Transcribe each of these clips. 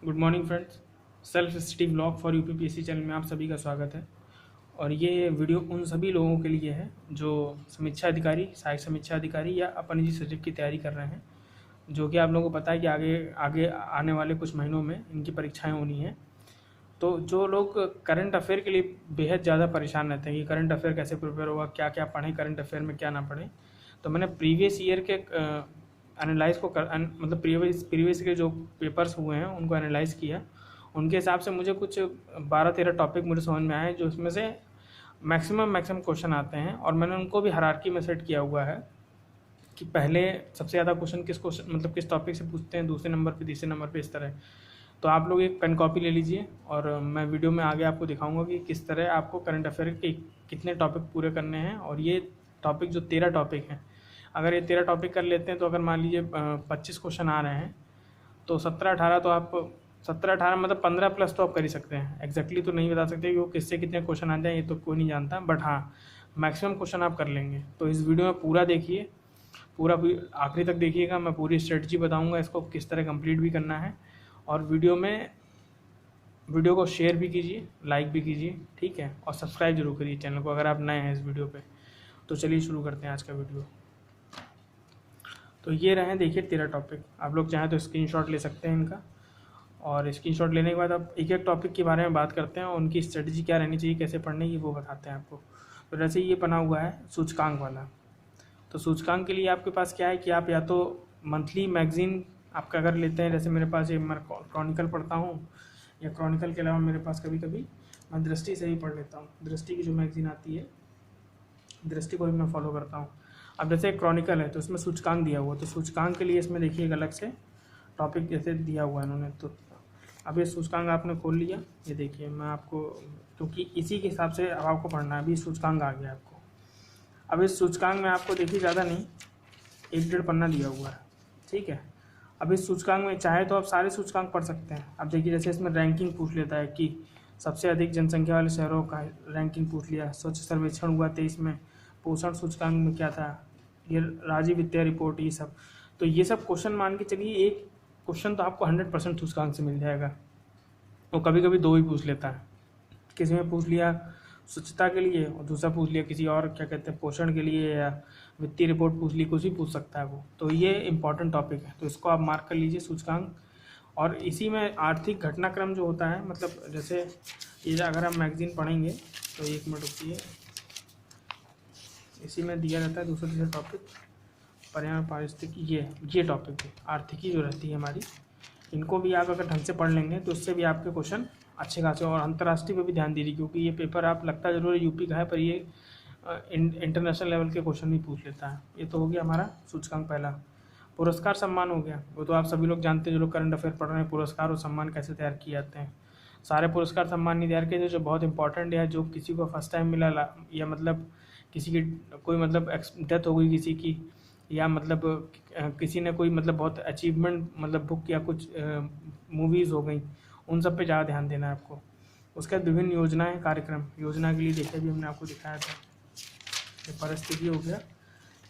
Good morning friends. Self study blog for UPPSC channel में आप सभी का स्वागत है। और ये वीडियो उन सभी लोगों के लिए है जो समीक्षा अधिकारी, सहायक समीक्षा अधिकारी या अपर निजी सचिव की तैयारी कर रहे हैं, जो कि आप लोगों को पता है कि आगे आगे आने वाले कुछ महीनों में इनकी परीक्षाएं होनी हैं। तो जो लोग करंट अफेयर के लिए बेहद ज़्यादा परेशान रहते हैं कि करंट अफेयर कैसे प्रिपेयर होगा, क्या क्या पढ़ें करंट अफेयर में, क्या ना पढ़ें, तो मैंने प्रीवियस ईयर के एनालाइज को मतलब प्रीवियस के जो पेपर्स हुए हैं उनको एनालाइज किया। उनके हिसाब से मुझे कुछ 12-13 टॉपिक मुझे समझ में आए जो इसमें से मैक्सिमम क्वेश्चन आते हैं। और मैंने उनको भी हायरार्की में सेट किया हुआ है कि पहले सबसे ज़्यादा क्वेश्चन किस टॉपिक से पूछते हैं, दूसरे नंबर पे, तीसरे नंबर पे, इस तरह। तो आप लोग एक पेन कॉपी ले लीजिए और मैं वीडियो में आगे आपको दिखाऊंगा कि किस तरह आपको करंट अफेयर के कितने टॉपिक पूरे करने हैं। और ये टॉपिक जो 13 टॉपिक हैं, अगर ये 13 टॉपिक कर लेते हैं तो अगर मान लीजिए 25 क्वेश्चन आ रहे हैं तो 17-18 तो आप 17-18 मतलब 15 प्लस तो आप कर ही सकते हैं। एग्जैक्टली तो नहीं बता सकते कि वो किससे कितने क्वेश्चन आ जाए, ये तो कोई नहीं जानता, बट हाँ मैक्सिमम क्वेश्चन आप कर लेंगे। तो इस वीडियो में पूरा देखिए, पूरा आखिरी तक देखिएगा। मैं पूरी स्ट्रेटजी बताऊंगा इसको किस तरह कंप्लीट भी करना है। और वीडियो को शेयर भी कीजिए, लाइक भी कीजिए, ठीक है। और सब्सक्राइब जरूर करिए चैनल को अगर आप नए हैं इस वीडियो पे। तो चलिए शुरू करते हैं आज का वीडियो। तो ये रहे, देखिए 13 टॉपिक। आप लोग चाहें तो स्क्रीनशॉट ले सकते हैं इनका, और स्क्रीनशॉट लेने के बाद अब एक एक टॉपिक के बारे में बात करते हैं और उनकी स्ट्रेटजी क्या रहनी चाहिए, कैसे पढ़ने की, वो बताते हैं आपको। तो जैसे ये बना हुआ है सूचकांक वाला, तो सूचकांक के लिए आपके पास क्या है कि आप या तो मंथली मैगजीन आपका अगर लेते हैं, जैसे मेरे पास ये मैं क्रॉनिकल पढ़ता हूँ, या क्रॉनिकल के अलावा मेरे पास कभी कभी मैं दृष्टि से ही पढ़ लेता हूँ। दृष्टि की जो मैगजीन आती है, दृष्टि को भी मैं फॉलो करता हूँ। अब जैसे क्रॉनिकल है तो इसमें सूचकांक दिया हुआ है, तो सूचकांक के लिए इसमें देखिए एक अलग से टॉपिक जैसे दिया हुआ है इन्होंने। तो अब ये सूचकांक आपने खोल लिया, ये देखिए मैं आपको, क्योंकि इसी के हिसाब से अब आपको पढ़ना है। अभी सूचकांक आ गया आपको। अब इस सूचकांक में आपको देखिए ज़्यादा नहीं, 1-1.5 पन्ना दिया हुआ है, ठीक है। अब इस सूचकांक में चाहे तो आप सारे सूचकांक पढ़ सकते हैं। अब देखिए जैसे इसमें रैंकिंग पूछ लेता है कि सबसे अधिक जनसंख्या वाले शहरों का रैंकिंग पूछ लिया, स्वच्छ सर्वेक्षण हुआ 23 में, पोषण सूचकांक में क्या था, ये राजीव वित्तीय रिपोर्ट, ये सब। तो ये सब क्वेश्चन मान के चलिए, एक क्वेश्चन तो आपको 100% सूचकांक से मिल जाएगा। वो कभी कभी 2 ही पूछ लेता है, किसी में पूछ लिया स्वच्छता के लिए और दूसरा पूछ लिया किसी और क्या कहते हैं पोषण के लिए, या वित्तीय रिपोर्ट पूछ ली, कुछ भी पूछ सकता है वो। तो ये इंपॉर्टेंट टॉपिक है, तो इसको आप मार्क कर लीजिए सूचकांक। और इसी में आर्थिक घटनाक्रम जो होता है, मतलब जैसे ये अगर हम मैगजीन पढ़ेंगे तो 1 मिनट रुकिए, इसी में दिया रहता है दूसरा टॉपिक, पर्यावरण पारिस्थितिकी, ये टॉपिक है आर्थिकी जो रहती है हमारी। इनको भी आप अगर ढंग से पढ़ लेंगे तो इससे भी आपके क्वेश्चन अच्छे खासे। और अंतर्राष्ट्रीय पे भी ध्यान दीजिए, क्योंकि ये पेपर आप लगता जरूर है यूपी का है, पर ये इंटरनेशनल लेवल के क्वेश्चन भी पूछ लेता है। ये तो हो गया हमारा सूचकांक पहला। पुरस्कार सम्मान हो गया, वो तो आप सभी लोग जानते हैं जो लोग करंट अफेयर पढ़ रहे हैं, पुरस्कार और सम्मान कैसे तैयार किए जाते हैं। सारे पुरस्कार सम्मान नहीं तैयार किए जो बहुत इंपॉर्टेंट है, जो किसी को फर्स्ट टाइम मिला, या मतलब किसी की कोई मतलब डेथ हो गई किसी की, या मतलब किसी ने कोई मतलब बहुत अचीवमेंट मतलब बुक या कुछ मूवीज़ हो गई, उन सब पे ज़्यादा ध्यान देना है आपको। उसके बाद विभिन्न योजनाएं, कार्यक्रम, योजना के लिए देखिए भी हमने आपको दिखाया था। ये परिस्थिति हो गया,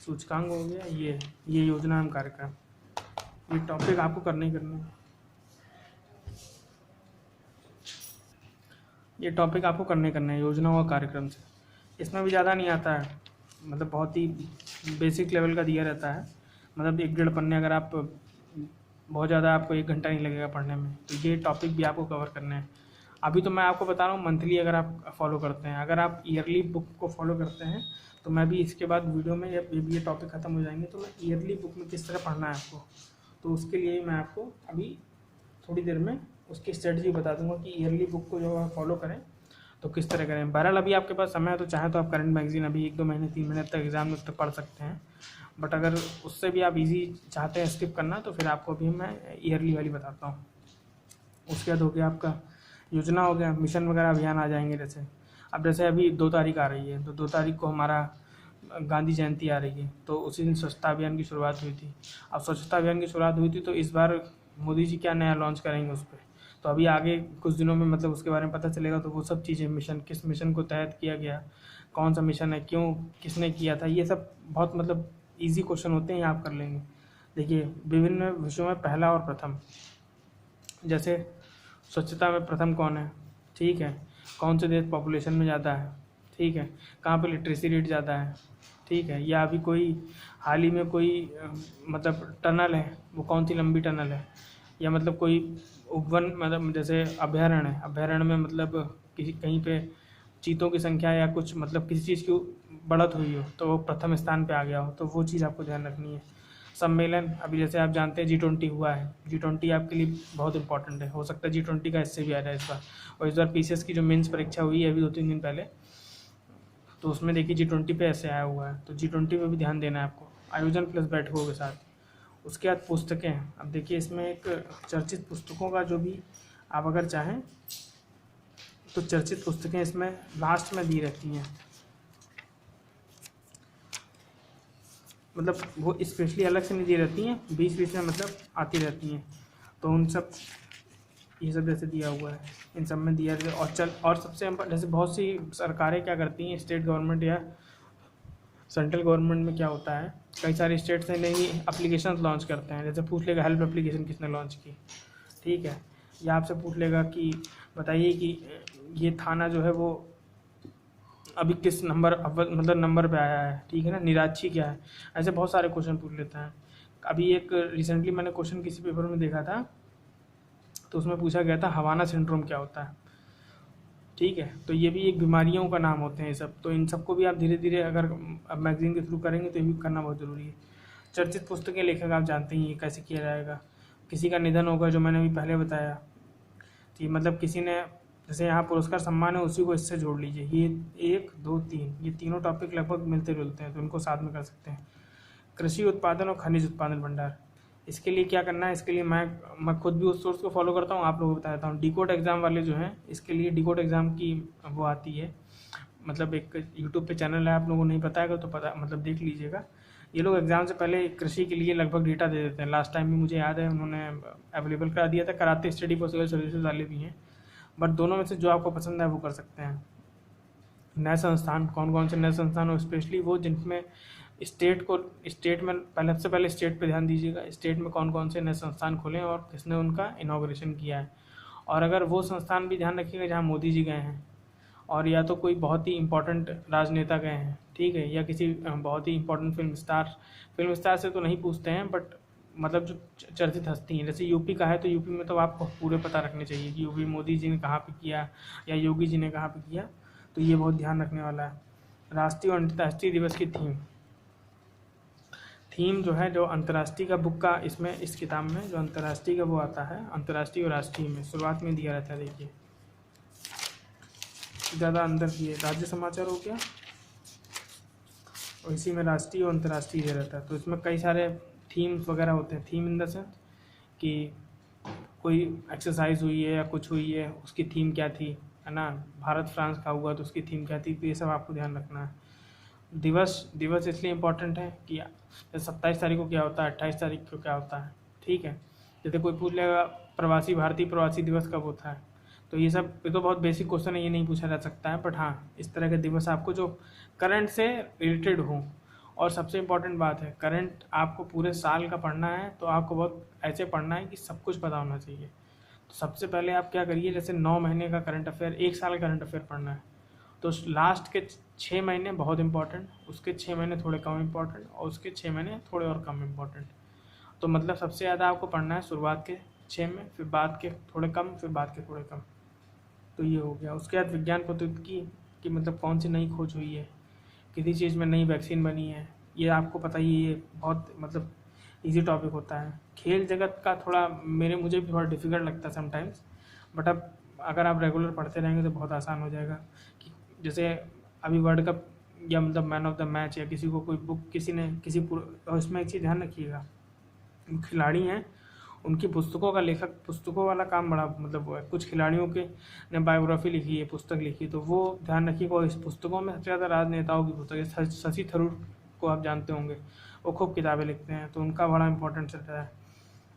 सूचकांक हो गया, ये योजना एवं कार्यक्रम, ये टॉपिक आपको करने ही करने हैं। ये टॉपिक आपको करने हैं योजना और कार्यक्रम से। इसमें भी ज़्यादा नहीं आता है, मतलब बहुत ही बेसिक लेवल का दिया रहता है। मतलब 1-1.5 पन्ने, अगर आप बहुत ज़्यादा, आपको 1 घंटा नहीं लगेगा पढ़ने में। तो ये टॉपिक भी आपको कवर करने हैं। अभी तो मैं आपको बता रहा हूँ मंथली अगर आप फॉलो करते हैं। अगर आप ईयरली बुक को फॉलो करते हैं तो मैं भी इसके बाद वीडियो में, ये टॉपिक ख़त्म हो जाएंगे तो मैं ईयरली बुक में किस तरह पढ़ना है आपको, तो उसके लिए मैं आपको अभी थोड़ी देर में उसकी स्ट्रेटजी बता दूंगा कि ईयरली बुक को जो फॉलो करें तो किस तरह करें। बहरहाल अभी आपके पास समय है तो चाहे तो आप करंट मैगजीन अभी 1-2 महीने 3 महीने तक एग्जाम में तक पढ़ सकते हैं। बट अगर उससे भी आप इजी चाहते हैं स्किप करना, तो फिर आपको अभी मैं ईयरली वाली बताता हूँ। उसके बाद हो गया आपका योजना, हो गया मिशन वगैरह अभियान आ जाएंगे। जैसे अभी 2 तारीख आ रही है, तो 2 तारीख को हमारा गांधी जयंती आ रही है, तो उसी दिन स्वच्छता अभियान की शुरुआत हुई थी। अब स्वच्छता अभियान की शुरुआत हुई थी तो इस बार मोदी जी क्या नया लॉन्च करेंगे उस पर, तो अभी आगे कुछ दिनों में मतलब उसके बारे में पता चलेगा। तो वो सब चीज़ें, मिशन किस मिशन को तहत किया गया, कौन सा मिशन है, क्यों, किसने किया था, ये सब बहुत मतलब ईजी क्वेश्चन होते हैं, ये आप कर लेंगे। देखिए विभिन्न विषयों में पहला और प्रथम, जैसे स्वच्छता में प्रथम कौन है, ठीक है, कौन से देश पॉपुलेशन में ज़्यादा है, ठीक है, कहाँ पर लिटरेसी रेट ज़्यादा है, ठीक है, या अभी कोई हाल ही में कोई मतलब टनल है, वो कौन सी लंबी टनल है, या मतलब कोई उपवन मतलब जैसे अभयारण्य है, अभयारण्य में मतलब किसी कहीं पे चीतों की संख्या या कुछ मतलब किसी चीज़ की बढ़त हुई हो तो वो प्रथम स्थान पे आ गया हो, तो वो चीज़ आपको ध्यान रखनी है। सम्मेलन, अभी जैसे आप जानते हैं G20 हुआ है, G20 आपके लिए बहुत इंपॉर्टेंट है, हो सकता है G20 का इससे भी आ जाए इस बार। और इस बार पीसीएस की जो मेंस परीक्षा हुई है अभी 2-3 दिन पहले, तो उसमें देखिए G20 पे ऐसे आया हुआ है, तो G20 पे भी ध्यान देना है आपको, आयोजन प्लस बैठकों के साथ। उसके बाद पुस्तकें हैं, अब देखिए इसमें एक चर्चित पुस्तकों का जो भी आप अगर चाहें तो चर्चित पुस्तकें इसमें लास्ट में दी रहती हैं, मतलब वो स्पेशली अलग से नहीं दी रहती हैं, बीच बीच में मतलब आती रहती हैं, तो उन सब ये सब जैसे दिया हुआ है, इन सब में दिया और और सबसे जैसे बहुत सी सरकारें क्या करती हैं, स्टेट गवर्नमेंट या सेंट्रल गवर्नमेंट में क्या होता है, कई सारे स्टेट्स ने नई एप्लीकेशन लॉन्च करते हैं, जैसे पूछ लेगा हेल्प एप्लीकेशन किसने लॉन्च की, ठीक है, या आपसे पूछ लेगा कि बताइए कि ये थाना जो है वो अभी किस नंबर मतलब नंबर पे आया है, ठीक है ना, निराक्षी क्या है, ऐसे बहुत सारे क्वेश्चन पूछ लेता है। अभी एक रिसेंटली मैंने क्वेश्चन किसी पेपर में देखा था, तो उसमें पूछा गया था हवाना सिंड्रोम क्या होता है, ठीक है, तो ये भी एक बीमारियों का नाम होते हैं ये सब, तो इन सबको भी आप धीरे धीरे अगर अब मैगजीन के थ्रू करेंगे तो ये भी करना बहुत ज़रूरी है। चर्चित पुस्तकें लेखक आप जानते ही ये कैसे किया जाएगा, किसी का निधन होगा जो मैंने अभी पहले बताया, कि मतलब किसी ने जैसे यहाँ पुरस्कार सम्मान है उसी को इससे जोड़ लीजिए, ये 1 2 3 ये तीनों टॉपिक लगभग मिलते जुलते हैं, तो इनको साथ में कर सकते हैं। कृषि उत्पादन और खनिज उत्पादन भंडार, इसके लिए क्या करना है, इसके लिए मैं खुद भी उस सोर्स को फॉलो करता हूँ, आप लोगों को बता देता हूँ। डिकोड एग्ज़ाम वाले जो हैं इसके लिए डिकोड एग्ज़ाम की वो आती है, मतलब एक यूट्यूब पे चैनल है, आप लोगों को नहीं पता है तो पता मतलब देख लीजिएगा। ये लोग एग्ज़ाम से पहले कृषि के लिए लगभग डेटा दे देते हैं, लास्ट टाइम भी मुझे याद है उन्होंने अवेलेबल करा दिया था, कराते स्टडी फॉर सिविल सर्विसेज वाले भी हैं, बट दोनों में से जो आपको पसंद है वो कर सकते हैं। नए संस्थान, कौन कौन से नए संस्थान हो, स्पेशली वो जिनमें स्टेट में पहले सबसे पहले स्टेट पे ध्यान दीजिएगा, स्टेट में कौन कौन से नए संस्थान खुले हैं और किसने उनका इनॉग्रेशन किया है, और अगर वो संस्थान भी ध्यान रखिएगा जहाँ मोदी जी गए हैं, और या तो कोई बहुत ही इंपॉर्टेंट राजनेता गए हैं, ठीक है, या किसी बहुत ही इंपॉर्टेंट फिल्म स्टार से तो नहीं पूछते हैं, बट मतलब जो चर्चित हस्ती हैं, जैसे यूपी का है तो यूपी में तो आपको पूरे पता रखने चाहिए कि यूपी मोदी जी ने कहाँ पे किया या योगी जी ने कहाँ पे किया, तो ये बहुत ध्यान रखने वाला है। राष्ट्रीय और अंतर्राष्ट्रीय दिवस की थीम जो है, जो अंतर्राष्ट्रीय का बुक का इसमें इस किताब में जो अंतर्राष्ट्रीय का वो आता है, अंतर्राष्ट्रीय और राष्ट्रीय में शुरुआत में दिया रहता है, देखिए ज़्यादा अंदर दिए, राज्य समाचार हो गया और इसी में राष्ट्रीय और अंतर्राष्ट्रीय दिया रहता है, तो इसमें कई सारे थीम्स वगैरह होते हैं, थीम इन द सेंस कि कोई एक्सरसाइज हुई है या कुछ हुई है उसकी थीम क्या थी, है ना, भारत फ्रांस का हुआ तो उसकी थीम क्या थी, तो ये सब आपको ध्यान रखना है। दिवस इसलिए इम्पोर्टेंट है कि 27 तारीख को क्या होता है, 28 तारीख को क्या होता है, ठीक है, जैसे कोई पूछ लेगा भारतीय प्रवासी दिवस कब होता है, तो ये तो बहुत बेसिक क्वेश्चन है, ये नहीं पूछा जा सकता है, बट हाँ इस तरह के दिवस आपको जो करंट से रिलेटेड हो, और सबसे इम्पॉर्टेंट बात है करंट आपको पूरे साल का पढ़ना है तो आपको बहुत ऐसे पढ़ना है कि सब कुछ पता होना चाहिए। तो सबसे पहले आप क्या करिए, जैसे 9 महीने का करंट अफेयर, 1 साल का करंट अफेयर पढ़ना है, तो लास्ट के 6 महीने बहुत इंपॉर्टेंट, उसके 6 महीने थोड़े कम इंपॉर्टेंट, और उसके 6 महीने थोड़े और कम इंपॉर्टेंट। तो मतलब सबसे ज़्यादा आपको पढ़ना है शुरुआत के 6 में, फिर बाद के थोड़े कम, फिर बाद के थोड़े कम, तो ये हो गया। उसके बाद विज्ञान प्रौद्योगिकी की मतलब कौन सी नई खोज हुई है, किसी चीज़ में नई वैक्सीन बनी है, ये आपको पता ही है, ये बहुत मतलब इजी टॉपिक होता है। खेल जगत का थोड़ा मुझे भी थोड़ा डिफिकल्ट लगता है समटाइम्स, बट अब अगर आप रेगुलर पढ़ते रहेंगे तो बहुत आसान हो जाएगा। कि जैसे अभी वर्ल्ड कप या मतलब मैन ऑफ द मैच या किसी को कोई बुक किसी ने और इसमें एक चीज़ ध्यान रखिएगा, खिलाड़ी हैं उनकी पुस्तकों का लेखक, पुस्तकों वाला काम बड़ा मतलब वो है, कुछ खिलाड़ियों के ने बायोग्राफी लिखी है, पुस्तक लिखी, तो वो ध्यान रखिएगा। और इस पुस्तकों में सबसे ज़्यादा राजनेताओं की पुस्तक है, शशि थरूर को आप जानते होंगे, वो खूब किताबें लिखते हैं, तो उनका बड़ा इंपॉर्टेंस रहता है।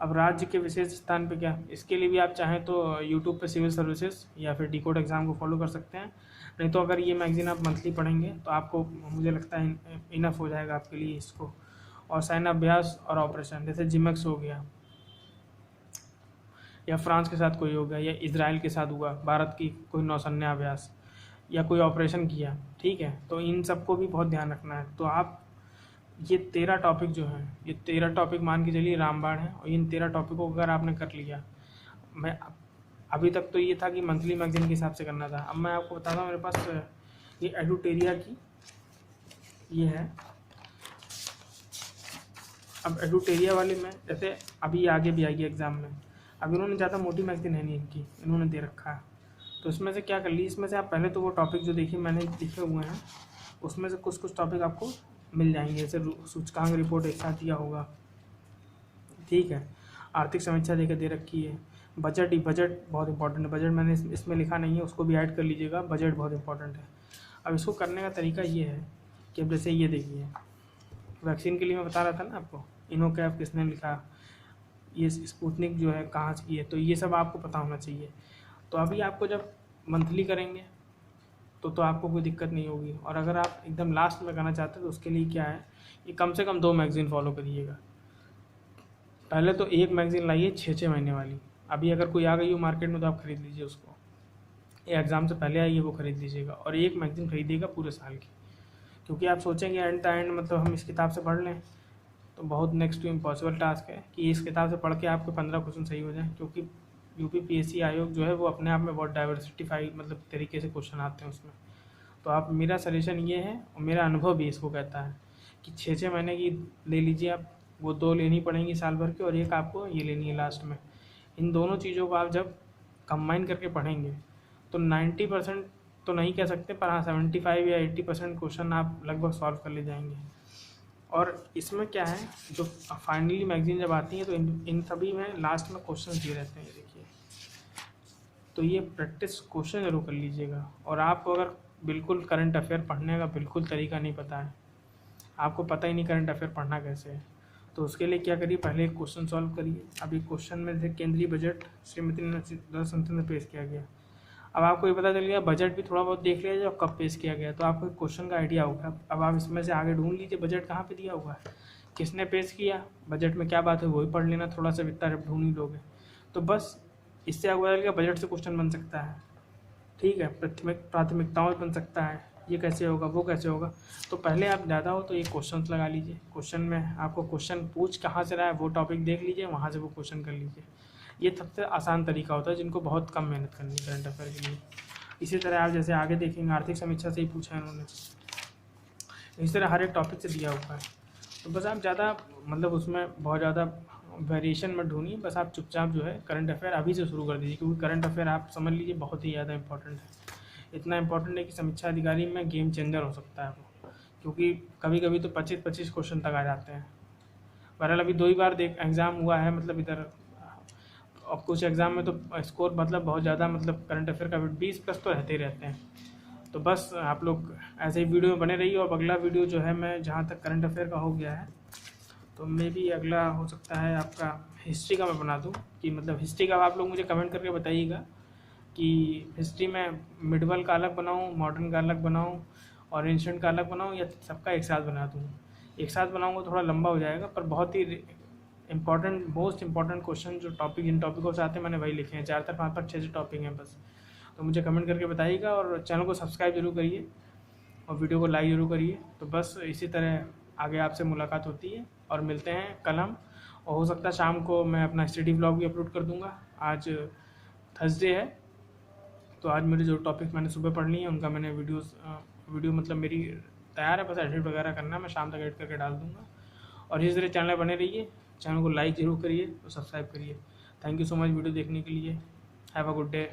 अब राज्य के विशेष स्थान पे क्या, इसके लिए भी आप चाहें तो यूट्यूब पे सिविल सर्विसेज या फिर डिकोड एग्ज़ाम को फॉलो कर सकते हैं, नहीं तो अगर ये मैगज़ीन आप मंथली पढ़ेंगे तो आपको मुझे लगता है इनफ हो जाएगा आपके लिए इसको। और सैन्य अभ्यास और ऑपरेशन, जैसे जिमक्स हो गया, या फ्रांस के साथ कोई हो गया, या इजराइल के साथ हुआ, भारत की कोई नौसैन्य अभ्यास या कोई ऑपरेशन किया, ठीक है। तो इन सबको भी बहुत ध्यान रखना है। तो आप ये 13 टॉपिक जो हैं, ये 13 टॉपिक मान के चलिए रामबाण है, और इन 13 टॉपिकों को अगर आपने कर लिया, मैं अभी तक तो ये था कि मंथली मैगजीन के हिसाब से करना था। अब मैं आपको बताता हूँ, मेरे पास ये एडुटेरिया की ये है। अब एडुटेरिया वाले में जैसे अभी आगे भी आएगी एग्ज़ाम में, अब इन्होंने ज़्यादा मोटी मैगजीन है नहीं इनकी, इन्होंने दे रखा है। तो इसमें से क्या कर ली, इसमें से आप पहले तो वो टॉपिक जो देखिए मैंने लिखे हुए हैं, उसमें से कुछ कुछ टॉपिक आपको मिल जाएंगे। जैसे सूचकांक रिपोर्ट एक साथ दिया होगा, ठीक है। आर्थिक समीक्षा देकर दे रखी है। बजट बहुत इंपॉर्टेंट है। बजट मैंने इसमें लिखा नहीं है, उसको भी ऐड कर लीजिएगा, बजट बहुत इंपॉर्टेंट है। अब इसको करने का तरीका ये है कि अब जैसे ये देखिए, वैक्सीन के लिए मैं बता रहा था ना आपको, इनोकैप किसने लिखा, ये स्पुतनिक जो है कहाँ से की है, तो ये सब आपको पता होना चाहिए। तो अभी आपको जब मंथली करेंगे तो आपको कोई दिक्कत नहीं होगी। और अगर आप एकदम लास्ट में करना चाहते हैं तो उसके लिए क्या है, ये कम से कम 2 मैगज़ीन फॉलो करिएगा। पहले तो एक मैगज़ीन लाइए 6-6 महीने वाली। अभी अगर कोई आ गई हो मार्केट में तो आप खरीद लीजिए उसको, ये एग्ज़ाम से पहले आई है वो खरीद लीजिएगा। और एक मैगज़ीन खरीदिएगा पूरे साल की, क्योंकि आप सोचेंगे एंड मतलब हम इस किताब से पढ़ लें, तो बहुत नेक्स्ट टू इम्पॉसिबल टास्क है कि इस किताब से पढ़ के आपके 15 क्वेश्चन सही हो जाएं। क्योंकि यूपीपीएससी आयोग जो है वो अपने आप में बहुत डाइवर्सिफाई मतलब तरीके से क्वेश्चन आते हैं उसमें। तो आप, मेरा सजेशन ये है और मेरा अनुभव भी इसको कहता है कि 6-6 महीने की ले लीजिए आप, वो 2 लेनी पड़ेंगी साल भर की, और एक आपको ये लेनी है लास्ट में। इन दोनों चीज़ों को आप जब कंबाइन करके पढ़ेंगे तो 90% तो नहीं कह सकते, पर हाँ 75 या 80% क्वेश्चन आप लगभग सॉल्व कर ले जाएंगे। और इसमें क्या है, जो फाइनली मैगज़ीन जब आती है तो इन सभी में लास्ट में क्वेश्चन दिए रहते हैं, ये देखिए। तो ये प्रैक्टिस क्वेश्चन जरूर कर लीजिएगा। और आपको अगर बिल्कुल करंट अफेयर पढ़ने का बिल्कुल तरीका नहीं पता है, आपको पता ही नहीं करंट अफेयर पढ़ना कैसे है, तो उसके लिए क्या करिए, पहले एक क्वेश्चन सॉल्व करिए। अभी क्वेश्चन में से केंद्रीय बजट श्रीमती निर्मला सीतारमण में पेश किया गया। अब आपको ये पता चल गया बजट भी थोड़ा बहुत देख लिया जाए और कब पेश किया गया, तो आपको क्वेश्चन का आइडिया होगा। अब आप इसमें से आगे ढूंढ लीजिए बजट कहाँ पे दिया हुआ है, किसने पेश किया, बजट में क्या बात है वही पढ़ लेना, थोड़ा सा इतना ढूंढ ही लोगे तो बस। इससे आपको पता चल गया बजट से क्वेश्चन बन सकता है, ठीक है। प्राथमिकताओं बन सकता है, ये कैसे होगा वो कैसे होगा। तो पहले आप ज़्यादा हो तो ये क्वेश्चंस लगा लीजिए। क्वेश्चन में आपको क्वेश्चन पूछ कहाँ से रहा है वो टॉपिक देख लीजिए, वहाँ से वो क्वेश्चन कर लीजिए। ये सबसे आसान तरीका होता है जिनको बहुत कम मेहनत करनी है करंट अफेयर के लिए। इसी तरह आप जैसे आगे देखेंगे आर्थिक समीक्षा से ही पूछा है इन्होंने, इस तरह हर एक टॉपिक से दिया हुआ है। तो बस आप ज़्यादा मतलब उसमें बहुत ज़्यादा वेरिएशन में ढूंढिए, बस आप चुपचाप जो है करंट अफेयर अभी से शुरू कर दीजिए, क्योंकि करंट अफेयर आप समझ लीजिए बहुत ही ज़्यादा इंपॉर्टेंट है। इतना इंपॉर्टेंट है कि समीक्षा अधिकारी में गेम चेंजर हो सकता है वो, क्योंकि कभी कभी तो 25-25 क्वेश्चन तक आ जाते हैं। बहरहाल अभी 2 ही बार एग्ज़ाम हुआ है मतलब इधर, और कुछ एग्ज़ाम में तो स्कोर मतलब बहुत ज़्यादा मतलब करंट अफेयर का 20+ तो रहते ही रहते हैं। तो बस आप लोग ऐसे ही वीडियो में बने रहिए। और अगला वीडियो जो है, मैं जहाँ तक करंट अफेयर का हो गया है तो मे भी अगला हो सकता है आपका हिस्ट्री का मैं बना दूँ, कि मतलब हिस्ट्री का आप लोग मुझे कमेंट करके बताइएगा कि हिस्ट्री में मिडवल का अलग बनाऊँ, मॉडर्न का अलग बनाऊँ और एंशिएंट का अलग बनाऊँ, या सबका एक साथ बना दूँ। एक साथ बनाऊँगा थोड़ा लंबा हो जाएगा, पर बहुत ही मोस्ट इम्पॉर्टेंट क्वेश्चन जो टॉपिक जिन टॉपिकों से आते हैं मैंने वही लिखे हैं। 4 5 6 टॉपिक हैं बस। तो मुझे कमेंट करके बताइएगा और चैनल को सब्सक्राइब जरूर करिए और वीडियो को लाइक जरूर करिए। तो बस इसी तरह आगे आपसे मुलाकात होती है और मिलते हैं कल हम। और हो सकता है शाम को मैं अपना स्टडी व्लॉग भी अपलोड कर दूंगा। आज थर्सडे है, तो आज मेरे जो टॉपिक मैंने सुबह पढ़ ली हैं उनका मैंने वीडियो मतलब मेरी तैयार है, बस एडिट वगैरह करना है, मैं शाम तक एडिट करके डाल दूँगा। और इसी तरह चैनल बने रहिए, चैनल को लाइक जरूर करिए और सब्सक्राइब करिए। Thank you so much video देखने के लिए। Have a good day.